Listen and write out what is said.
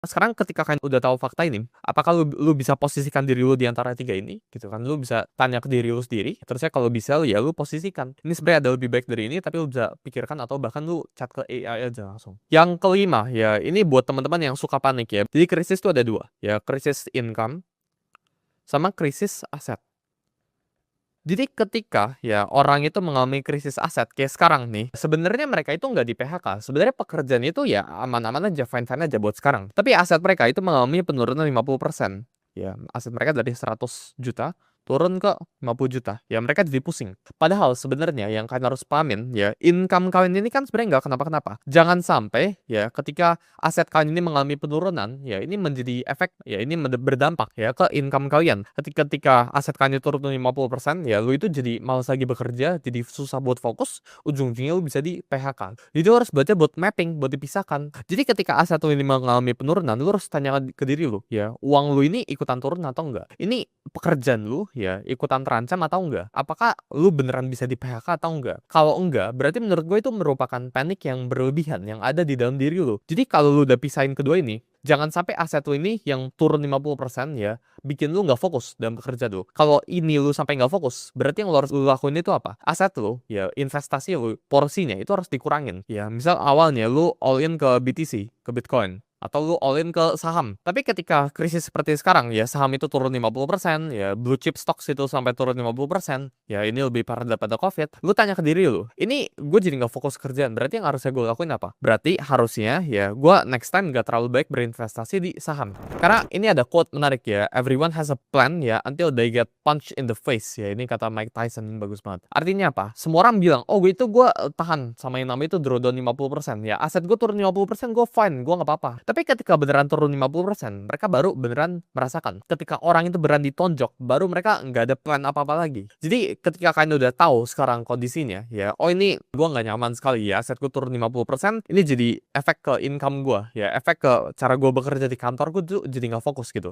Sekarang ketika kalian udah tahu fakta ini, apakah lu bisa posisikan diri lu di antara 3 ini, gitu kan. Lu bisa tanya ke diri lu sendiri, terusnya kalau bisa ya lu posisikan. Ini sebenarnya ada lebih baik dari ini, tapi lu bisa pikirkan atau bahkan lu chat ke AI aja langsung. Yang kelima, ya ini buat teman-teman yang suka panik ya. Jadi krisis tuh ada 2, ya krisis income sama krisis aset. Jadi ketika ya orang itu mengalami krisis aset kayak sekarang nih, sebenarnya mereka itu nggak di-PHK. Sebenarnya pekerjaan itu ya aman-aman aja, fine-fine aja buat sekarang. Tapi aset mereka itu mengalami penurunan 50%. Ya, aset mereka dari 100 juta turun ke 50 juta. Ya mereka jadi pusing. Padahal sebenarnya yang kalian harus pahamin ya, income kalian ini kan sebenarnya nggak kenapa-kenapa. Jangan sampai ya ketika aset kalian ini mengalami penurunan, ya ini menjadi efek, ya ini berdampak ya ke income kalian. Ketika aset kalian turun 50%, ya lu itu jadi malas lagi bekerja, jadi susah buat fokus, ujung-ujungnya lu bisa di-PHK. Jadi lu harus baca buat mapping, buat dipisahkan. Jadi ketika aset lu ini mengalami penurunan, lu harus tanya ke diri lu, ya uang lu ini ikutan turun atau enggak? Ini pekerjaan lu ya ikutan terancam atau enggak? Apakah lu beneran bisa di-PHK atau enggak? Kalau enggak, berarti menurut gue itu merupakan panik yang berlebihan yang ada di dalam diri lu. Jadi kalau lu udah pisahin kedua ini, jangan sampai aset lu ini yang turun 50% ya, bikin lu nggak fokus dalam bekerja lu. Kalau ini lu sampai nggak fokus, berarti yang lu harus lu lakuin itu apa? Aset lu, ya investasi lu, porsinya itu harus dikurangin. Ya misal awalnya lu all in ke BTC, ke Bitcoin. Atau lu all in ke saham. Tapi ketika krisis seperti sekarang, ya saham itu turun 50%, ya blue chip stocks itu sampai turun 50%, ya ini lebih parah daripada COVID. Lu tanya ke diri lu, ini gue jadi nggak fokus kerjaan, berarti yang harusnya gue lakuin apa? Berarti harusnya ya gue next time nggak terlalu baik berinvestasi di saham. Karena ini ada quote menarik ya, everyone has a plan ya until they get punched in the face, ya ini kata Mike Tyson, ini bagus banget. Artinya apa? Semua orang bilang, oh gue itu tahan sama yang namanya itu drawdown 50%, ya aset gue turun 50%, gue fine, gue nggak apa-apa. Tapi ketika beneran turun 50%, mereka baru beneran merasakan. Ketika orang itu beneran ditonjok, baru mereka nggak ada plan apa-apa lagi. Jadi ketika kalian udah tahu sekarang kondisinya, ya oh ini gue nggak nyaman sekali ya, aset gue turun 50%, ini jadi efek ke income gue, ya efek ke cara gue bekerja di kantor gue tuh jadi nggak fokus gitu.